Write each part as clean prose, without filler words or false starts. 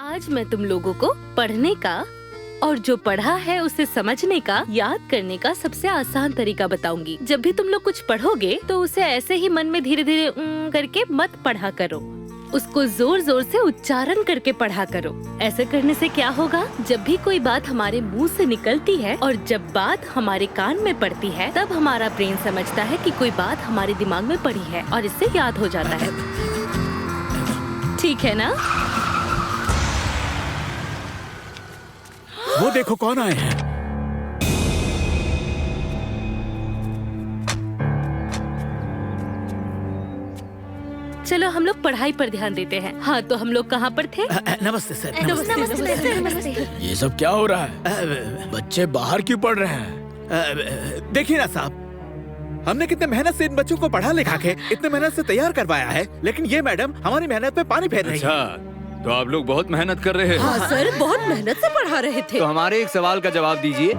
आज मैं तुम लोगों को पढ़ने का और जो पढ़ा है उसे समझने का, याद करने का सबसे आसान तरीका बताऊंगी। जब भी तुम लोग कुछ पढ़ोगे तो उसे ऐसे ही मन में धीरे धीरे करके मत पढ़ा करो, उसको जोर जोर से उच्चारण करके पढ़ा करो। ऐसे करने से क्या होगा, जब भी कोई बात हमारे मुंह से निकलती है और जब बात हमारे कान में पड़ती है, तब हमारा ब्रेन समझता है कि कोई बात हमारे दिमाग में पड़ी है और इससे याद हो जाता है। ठीक है ना? वो देखो कौन आए हैं। चलो हम लोग पढ़ाई पर ध्यान देते हैं। हाँ, तो हम लोग कहाँ पर थे? नमस्ते सर। नमस्ते। ये सब क्या हो रहा है? बच्चे बाहर क्यों पढ़ रहे हैं? देखिए ना साहब, हमने कितने मेहनत से इन बच्चों को पढ़ा लिखा के इतने मेहनत से तैयार करवाया है, लेकिन ये मैडम हमारी मेहनत पे पानी फेर रही है। अच्छा, तो आप लोग बहुत मेहनत कर रहे हैं। हाँ सर, बहुत मेहनत से पढ़ा रहे थे। तो हमारे एक सवाल का जवाब दीजिए।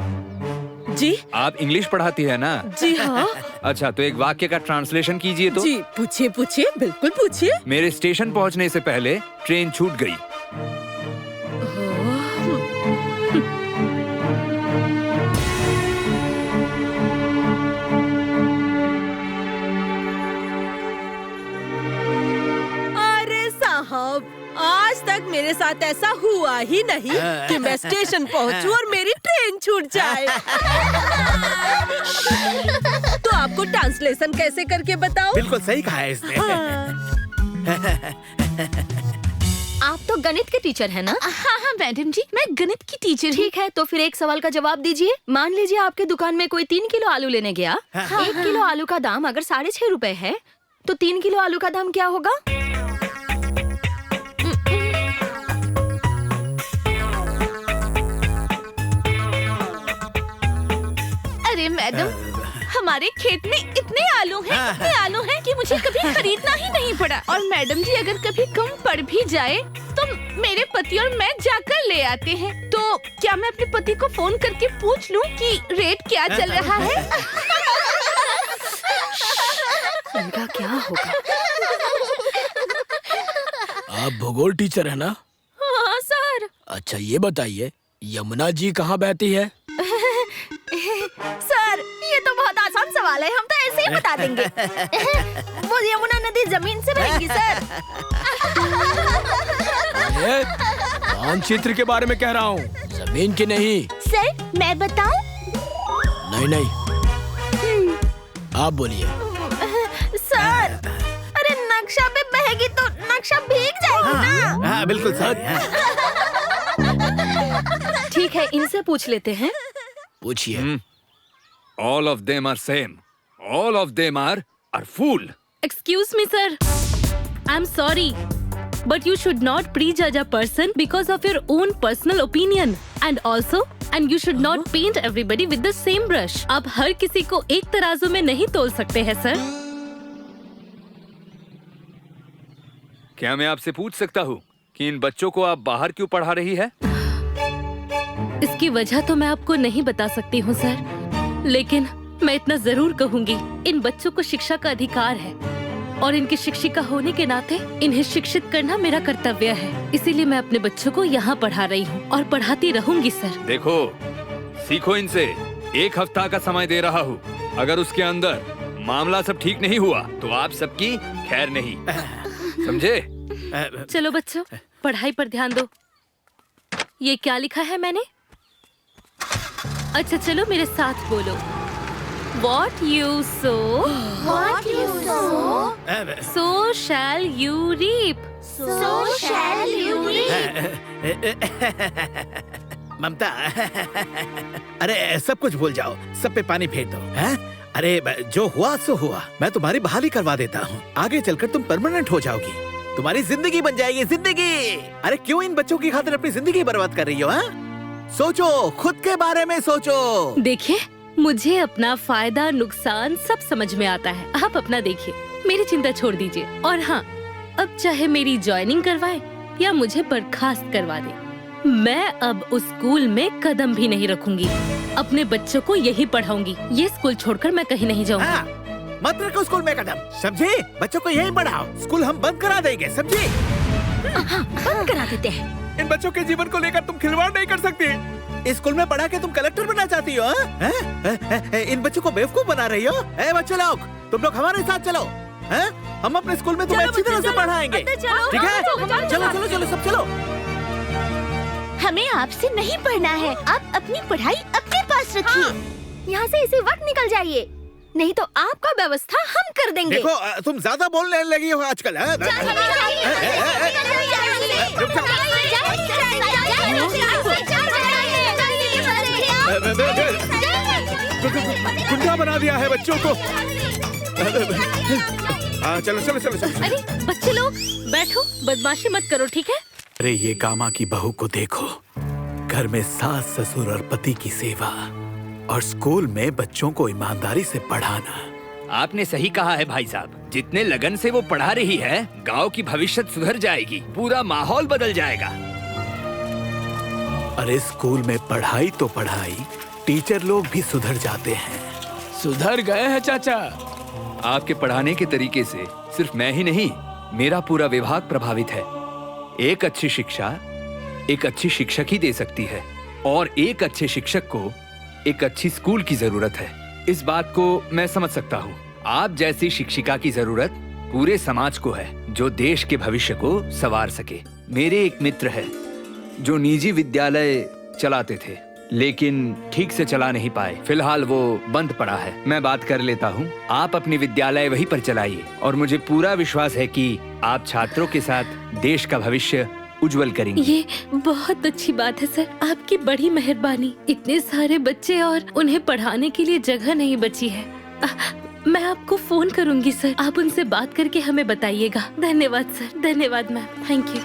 जी आप इंग्लिश पढ़ाती है ना? जी हाँ। अच्छा, तो एक वाक्य का ट्रांसलेशन कीजिए तो। जी पूछिए पूछिए, बिल्कुल पूछिए। मेरे स्टेशन पहुंचने से पहले ट्रेन छूट गई। अरे साहब, आज तक मेरे साथ ऐसा हुआ ही नहीं कि मैं स्टेशन पहुंचूं और मेरी ट्रेन छूट जाए। तो आपको ट्रांसलेशन कैसे करके बताओ? बिल्कुल सही कहा है इसने। आप तो गणित के टीचर हैं ना? हाँ हाँ मैडम जी, मैं गणित की टीचर हूँ। ठीक है, तो फिर एक सवाल का जवाब दीजिए। मान लीजिए आपके दुकान में कोई 3 किलो आलू लेने गया। 1 किलो आलू का दाम अगर 6.5 रुपए है, तो 3 किलो आलू का दाम क्या होगा? अरे मैडम, हमारे खेत में इतने आलू हैं कि मुझे कभी खरीदना ही नहीं पड़ा। और मैडम जी, अगर कभी कम पड़ भी जाए तो मेरे पति और मैं जाकर ले आते हैं। तो क्या मैं अपने पति को फोन करके पूछ लूं कि रेट क्या चल रहा है? इनका क्या होगा? आप भूगोल टीचर है ना? हाँ सर। अच्छा, ये बताइए यमुना जी कहाँ बहती है? सर, ये तो बहुत आसान सवाल है, हम तो ऐसे ही बता देंगे। वो यमुना नदी जमीन से बहेगी सर। मानचित्र के बारे में कह रहा हूँ, जमीन की नहीं। सर, मैं बताऊं? नहीं नहीं, आप बोलिए। सर, अरे नक्शा पे बहेगी तो नक्शा भीग जाएगा ना। हाँ बिल्कुल सही। ठीक है, इनसे पूछ लेते हैं। पूछिए। All of them are same. All of them are fool. Excuse me, sir. I'm sorry, but you should not prejudge a person because of your own personal opinion. And you should not paint everybody with the same brush. आप हर किसी को एक तराजू में नहीं तोल सकते हैं, सर। क्या मैं आपसे पूछ सकता हूँ कि इन बच्चों को आप बाहर क्यों पढ़ा रही है? इसकी वजह तो मैं आपको नहीं बता सकती हूँ सर, लेकिन मैं इतना जरूर कहूँगी, इन बच्चों को शिक्षा का अधिकार है और इनकी शिक्षिका होने के नाते इन्हें शिक्षित करना मेरा कर्तव्य है। इसीलिए मैं अपने बच्चों को यहाँ पढ़ा रही हूँ और पढ़ाती रहूंगी सर। देखो, सीखो इनसे। 1 हफ्ता का समय दे रहा हूँ। अगर उसके अंदर मामला सब ठीक नहीं हुआ तो आप सबकी खैर नहीं, समझे? चलो बच्चों, पढ़ाई पर ध्यान दो। ये क्या लिखा है मैंने? अच्छा चलो मेरे साथ बोलो। What you sow, so shall you reap. ममता, अरे सब कुछ भूल जाओ, सब पे पानी फेर दो। हैं? अरे जो हुआ सो हुआ। मैं तुम्हारी बहाली करवा देता हूँ। आगे चलकर तुम परमानेंट हो जाओगी, तुम्हारी जिंदगी बन जाएगी, जिंदगी। अरे क्यों इन बच्चों की खातिर अपनी जिंदगी बर्बाद कर रही हो? सोचो, खुद के बारे में सोचो। देखिए, मुझे अपना फायदा नुकसान सब समझ में आता है। आप अपना देखिए, मेरी चिंता छोड़ दीजिए। और हाँ, अब चाहे मेरी ज्वाइनिंग करवाए या मुझे बर्खास्त करवा दे, मैं अब उस स्कूल में कदम भी नहीं रखूंगी। अपने बच्चों को यही पढ़ाऊंगी। ये स्कूल छोड़कर मैं कहीं नहीं जाऊंगी। मत रखो स्कूल में कदम, समझे? बच्चों को यही पढ़ाओ। स्कूल हम बंद करा देंगे, समझे? बंद करा देते हैं। इन बच्चों के जीवन को लेकर तुम खिलवाड़ नहीं कर सकती। स्कूल में पढ़ा के तुम कलेक्टर बनना चाहती हो? इन बच्चों को बेवकूफ बना रही हो? बच्चे लोग, तुम लोग हमारे साथ चलो। हम अपने स्कूल में तुम्हें अच्छी तरह से पढ़ाएंगे, ठीक है? चलो चलो चलो सब चलो। हमें आपसे नहीं पढ़ना है, आप अपनी पढ़ाई अपने पास रखिए। यहाँ से इसी वक्त निकल जाइए, नहीं तो आपका व्यवस्था हम कर देंगे। देखो तुम ज्यादा बोलने लगी हो आजकल। गुंडा बना दिया है बच्चों को। चलो चलो चलो चलो। अरे बच्चे लोग बैठो, बदमाशी मत करो, ठीक है? अरे ये गामा की बहू को देखो, घर में सास ससुर और पति की सेवा और स्कूल में बच्चों को ईमानदारी से पढ़ाना। आपने सही कहा है भाई साहब, जितने लगन से वो पढ़ा रही है, गांव की भविष्य सुधर जाएगी, पूरा माहौल बदल जाएगा। अरे स्कूल में पढ़ाई तो पढ़ाई, टीचर लोग भी सुधर जाते हैं। सुधर गए हैं चाचा। आपके पढ़ाने के तरीके से सिर्फ मैं ही नहीं, मेरा पूरा विभाग प्रभावित है। एक अच्छी शिक्षा एक अच्छी शिक्षक ही दे सकती है, और एक अच्छे शिक्षक को एक अच्छी स्कूल की जरूरत है। इस बात को मैं समझ सकता हूँ। आप जैसी शिक्षिका की जरूरत पूरे समाज को है, जो देश के भविष्य को संवार सके। मेरे एक मित्र है जो निजी विद्यालय चलाते थे, लेकिन ठीक से चला नहीं पाए। फिलहाल वो बंद पड़ा है। मैं बात कर लेता हूँ, आप अपनी विद्यालय वहीं पर चलाइए, और मुझे पूरा विश्वास है कि आप छात्रों के साथ देश का भविष्य उज्जवल करेंगे। ये बहुत अच्छी बात है सर, आपकी बड़ी मेहरबानी। इतने सारे बच्चे और उन्हें पढ़ाने के लिए जगह नहीं बची है। मैं आपको फोन करूंगी सर, आप उनसे बात करके हमें बताइएगा। धन्यवाद सर, धन्यवाद मैम, थैंक यू।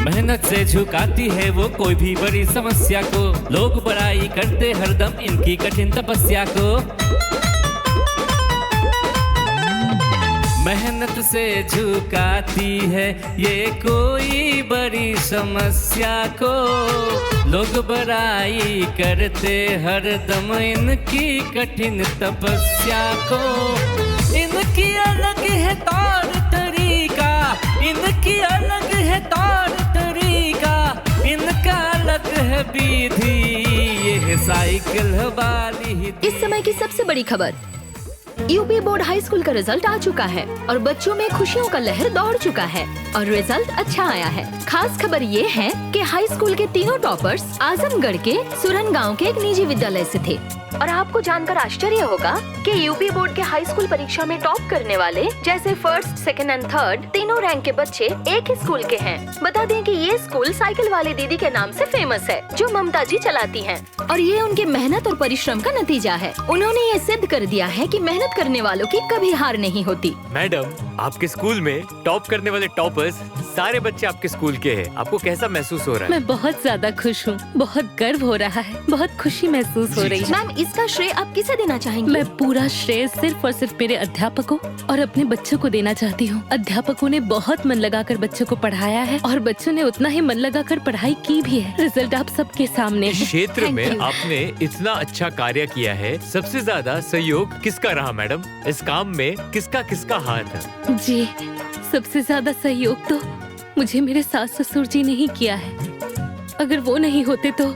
मेहनत से झुकाती है वो कोई भी बड़ी समस्या को, लोग बड़ाई करते हरदम इनकी कठिन तपस्या को। मेहनत से झुकाती है ये कोई बड़ी समस्या को, लोग बड़ाई करते हरदम इनकी कठिन तपस्या को। इनकी अलग है तौर तरीका, इनकी अलग है तौर तरीका, इनका अलग है विधि, ये साइकिल वाली। इस समय की सबसे बड़ी खबर, यूपी बोर्ड हाई स्कूल का रिजल्ट आ चुका है और बच्चों में खुशियों का लहर दौड़ चुका है और रिजल्ट अच्छा आया है। खास खबर ये है कि हाई स्कूल के तीनों टॉपर्स आजमगढ़ के सुरन गांव के एक निजी विद्यालय से थे। और आपको जानकर आश्चर्य होगा कि यूपी बोर्ड के हाई स्कूल परीक्षा में टॉप करने वाले जैसे फर्स्ट, सेकंड एंड थर्ड तीनों रैंक के बच्चे एक ही स्कूल के हैं। बता दें कि ये स्कूल साइकिल वाली दीदी के नाम से फेमस है, जो ममता जी चलाती हैं। और ये उनके मेहनत और परिश्रम का नतीजा है। उन्होंने ये सिद्ध कर दिया है कि मेहनत करने वालों की कभी हार नहीं होती। मैडम, आपके स्कूल में टॉप करने वाले टॉपर्स सारे बच्चे आपके स्कूल के हैं। आपको कैसा महसूस हो रहा है? मैं बहुत ज्यादा खुश हूँ, बहुत गर्व हो रहा है, बहुत खुशी महसूस हो रही है। मैम, इसका श्रेय आप किसे देना चाहेंगी? मैं पूरा श्रेय सिर्फ और सिर्फ मेरे अध्यापकों और अपने बच्चों को देना चाहती हूँ। अध्यापकों ने बहुत मन लगाकर बच्चों को पढ़ाया है और बच्चों ने उतना ही मन लगाकर पढ़ाई की भी है। रिजल्ट आप सबके सामने इस है। क्षेत्र में आपने इतना अच्छा कार्य किया है। सबसे ज्यादा सहयोग किसका रहा मैडम? इस काम में किसका किसका हाथ है? जी, सबसे ज्यादा सहयोग तो मुझे मेरे सास ससुर जी ने ही किया है। अगर वो नहीं होते तो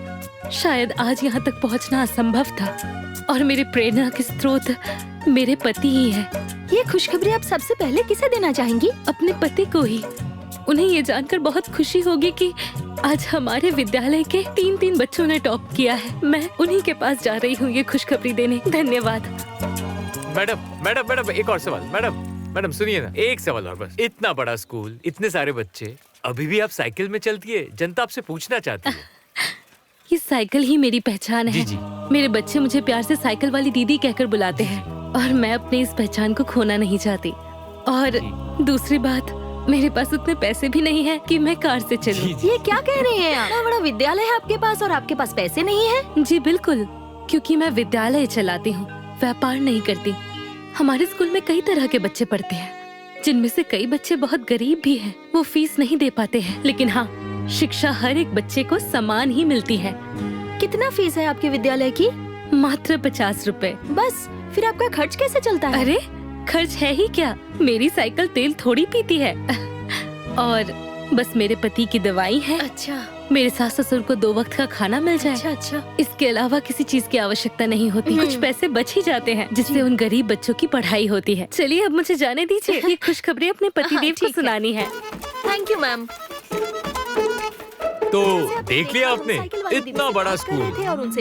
शायद आज यहाँ तक पहुँचना असंभव था। और मेरे प्रेरणा के स्रोत मेरे पति ही है। ये खुशखबरी आप सबसे पहले किसे देना चाहेंगी? अपने पति को ही। उन्हें ये जानकर बहुत खुशी होगी कि आज हमारे विद्यालय के 3 बच्चों ने टॉप किया है। मैं उन्हीं के पास जा रही हूँ ये खुशखबरी देने। धन्यवाद। मैडम एक और सवाल। मैडम सुनिए ना, एक सवाल और बस। इतना बड़ा स्कूल, इतने सारे बच्चे, अभी भी आप साइकिल में चलती है? जनता आपसे पूछना चाहती है। ये साइकिल ही मेरी पहचान है। जी। मेरे बच्चे मुझे प्यार से साइकिल वाली दीदी कहकर बुलाते हैं और मैं अपनी इस पहचान को खोना नहीं चाहती। और दूसरी बात, मेरे पास उतने पैसे भी नहीं है कि मैं कार से चलूं। ये क्या कह रहे हैं आप? इतना बड़ा विद्यालय है आपके पास और आपके पास पैसे नहीं है? जी बिल्कुल, क्योंकि मैं विद्यालय चलाती हूँ, व्यापार नहीं करती। हमारे स्कूल में कई तरह के बच्चे पढ़ते हैं। जिनमें से कई बच्चे बहुत गरीब भी हैं। वो फीस नहीं दे पाते हैं, लेकिन हाँ, शिक्षा हर एक बच्चे को समान ही मिलती है। कितना फीस है आपके विद्यालय की? मात्र 50 रुपए। बस फिर आपका खर्च कैसे चलता है? अरे खर्च है ही क्या, मेरी साइकिल तेल थोड़ी पीती है। और बस मेरे पति की दवाई है। अच्छा, मेरे सास ससुर को 2 वक्त का खाना मिल जाए। अच्छा। इसके अलावा किसी चीज की आवश्यकता नहीं होती। कुछ पैसे बच ही जाते हैं, जिससे उन गरीब बच्चों की पढ़ाई होती है। चलिए अब मुझे जाने दीजिए, ये खुशखबरी अपने पतिदेव को सुनानी है। Thank you ma'am. तो देख लिया आपने, इतना बड़ा स्कूल।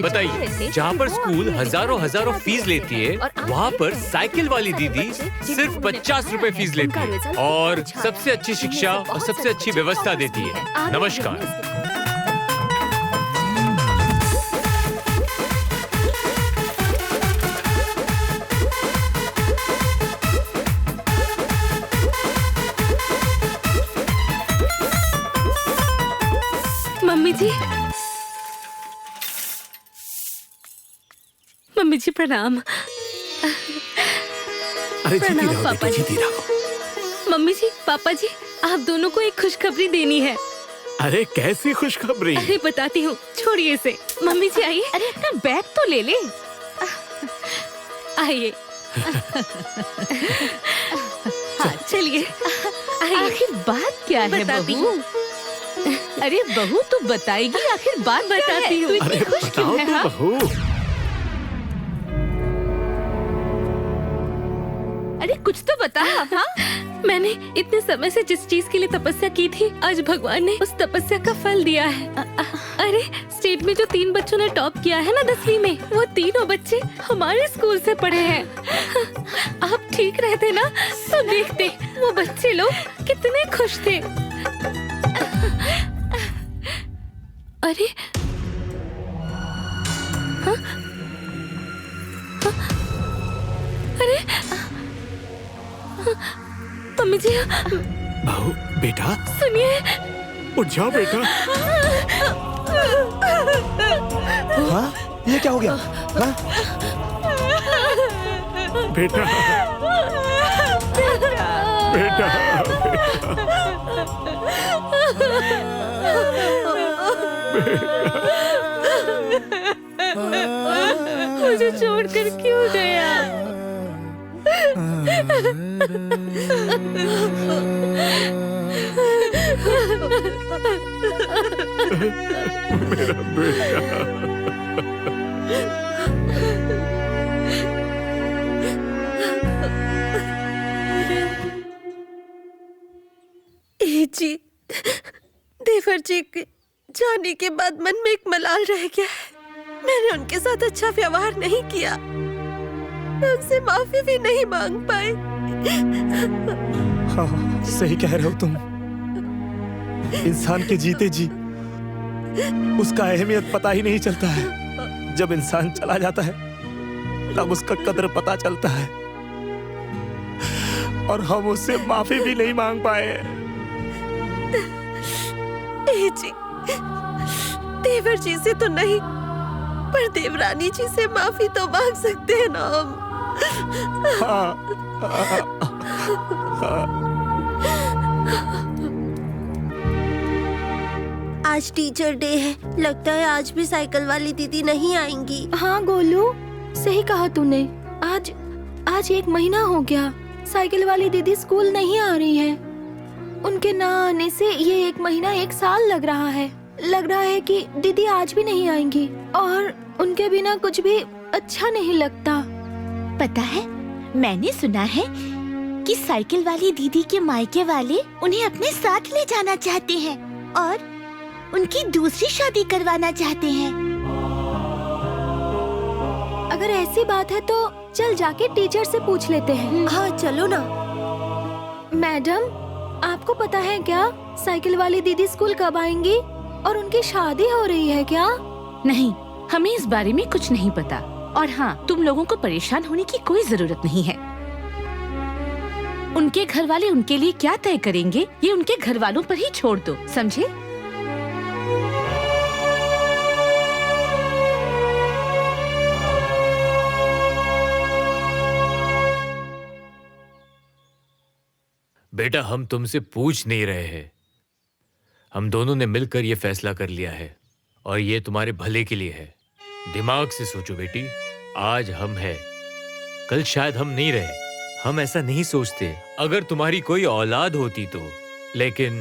बताइए, जहाँ पर स्कूल हजारों फीस लेती है, वहाँ पर साइकिल वाली दीदी सिर्फ 50 रुपए फीस लेती है और सबसे अच्छी शिक्षा और सबसे अच्छी व्यवस्था देती है। नमस्कार। मम्मी जी प्रणाम। अरे जीती प्रणाम रहो पापा बेटी, जी। जीती रहो। मम्मी जी, पापा जी, आप दोनों को एक खुशखबरी देनी है। अरे कैसी खुशखबरी? अरे बताती हूँ, छोड़िए इसे। मम्मी जी आइए। अरे अपना बैग तो ले ले। आइए। हाँ चलिए, आइए। आखिर बात क्या है बताती बहू? हूँ। अरे बहू तो बताएगी आखिर बात बताती हूँ। तू इतनी अरे खुश क्यों बताओ है? तो हाँ? बहू। अरे कुछ तो बता। हाँ? मैंने इतने समय से जिस चीज के लिए तपस्या की थी, आज भगवान ने उस तपस्या का फल दिया है। अरे स्टेट में जो 3 बच्चों ने टॉप किया है ना 10वीं में, वो तीनों बच्चे हमारे स्कूल से पढ़े हैं। आप ठीक रहते ना तो देखते वो बच्चे लोग कितने खुश थे। अरे हाँ? अरे मम्मी जी, बहू बेटा सुनिए। उठ जाओ बेटा। हाँ, ये क्या हो गया? हाँ? बेटा बेटा मुझे छोड़कर क्यों गया? मेरा बेटा। जी, देवर जी के जाने के बाद मन में एक मलाल रह गया है। मैंने उनके साथ अच्छा व्यवहार नहीं किया, मैं उनसे माफी भी नहीं मांग पाई। हाँ, सही कह रहे हो तुम। इंसान के जीते जी उसका अहमियत पता ही नहीं चलता है। जब इंसान चला जाता है तब उसका कदर पता चलता है, और हम उससे माफी भी नहीं मांग पाए। जी, देवर जी से तो नहीं, पर देवरानी जी से माफी तो मांग सकते हैं ना हम। आज टीचर डे है, लगता है आज भी साइकिल वाली दीदी नहीं आएंगी। हाँ गोलू, सही कहा तूने। आज 1 महीना हो गया साइकिल वाली दीदी स्कूल नहीं आ रही है। उनके ना आने से ये 1 महीना 1 साल लग रहा है। लग रहा है कि दीदी आज भी नहीं आएंगी, और उनके बिना कुछ भी अच्छा नहीं लगता। पता है, मैंने सुना है कि साइकिल वाली दीदी के मायके वाले उन्हें अपने साथ ले जाना चाहते हैं और उनकी दूसरी शादी करवाना चाहते हैं। अगर ऐसी बात है तो चल जाके टीचर से पूछ लेते हैं। हाँ चलो ना। मैडम, आपको पता है क्या साइकिल वाली दीदी स्कूल कब आएंगी और उनकी शादी हो रही है क्या? नहीं, हमें इस बारे में कुछ नहीं पता। और हाँ, तुम लोगों को परेशान होने की कोई जरूरत नहीं है। उनके घर वाले उनके लिए क्या तय करेंगे, ये उनके घर वालों पर ही छोड़ दो, समझे? बेटा हम तुमसे पूछ नहीं रहे हैं। हम दोनों ने मिलकर ये फैसला कर लिया है और ये तुम्हारे भले के लिए है। दिमाग से सोचो बेटी, आज हम हैं, कल शायद हम नहीं रहे। हम ऐसा नहीं सोचते अगर तुम्हारी कोई औलाद होती तो, लेकिन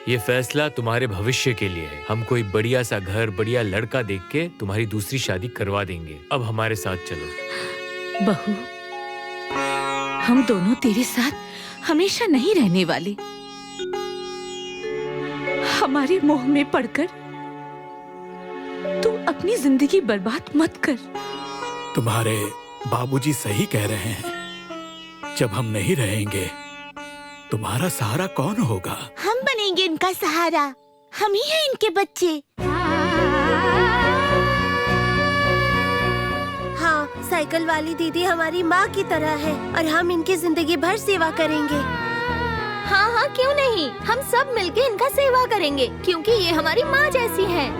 ये फैसला तुम्हारे भविष्य के लिए है। हम कोई बढ़िया सा घर, बढ़िया लड़का देख के तुम्हारी दूसरी शादी करवा देंगे। अब हमारे साथ चलो। बहू, हम दोनों तेरे साथ हमेशा नहीं रहने वाले। हमारे मोह में पड़कर तू अपनी जिंदगी बर्बाद मत कर। तुम्हारे बाबूजी सही कह रहे हैं। जब हम नहीं रहेंगे तुम्हारा सहारा कौन होगा? हम बनेंगे इनका सहारा। हम ही हैं इनके बच्चे। हाँ, साइकिल वाली दीदी हमारी माँ की तरह है और हम इनकी जिंदगी भर सेवा करेंगे। हाँ हाँ, क्यों नहीं, हम सब मिलके इनका सेवा करेंगे क्योंकि ये हमारी माँ जैसी हैं।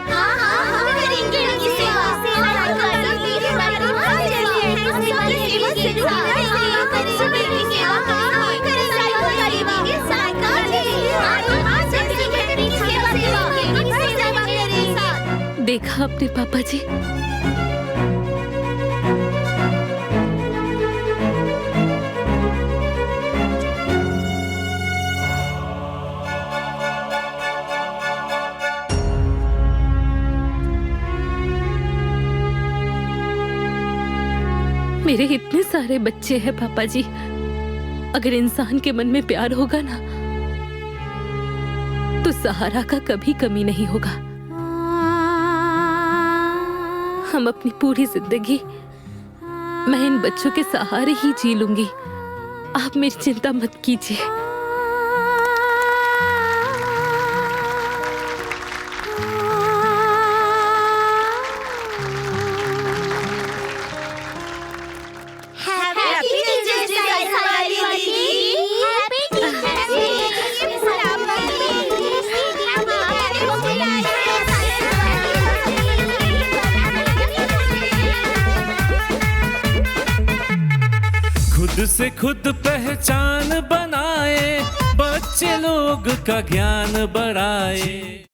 हाँ हाँ, हम करेंगे इनकी सेवा। हमारी माँ जैसी हैं, हम सबकी सेवा करेंगे। देखा अपने पापा जी, मेरे इतने सारे बच्चे हैं पापा जी। अगर इंसान के मन में प्यार होगा ना तो सहारा का कभी कमी नहीं होगा। हम अपनी पूरी जिंदगी मैं इन बच्चों के सहारे ही जी लूंगी। आप मेरी चिंता मत कीजिए। खुद से खुद पहचान बनाए, बच्चे लोग का ज्ञान बढ़ाए।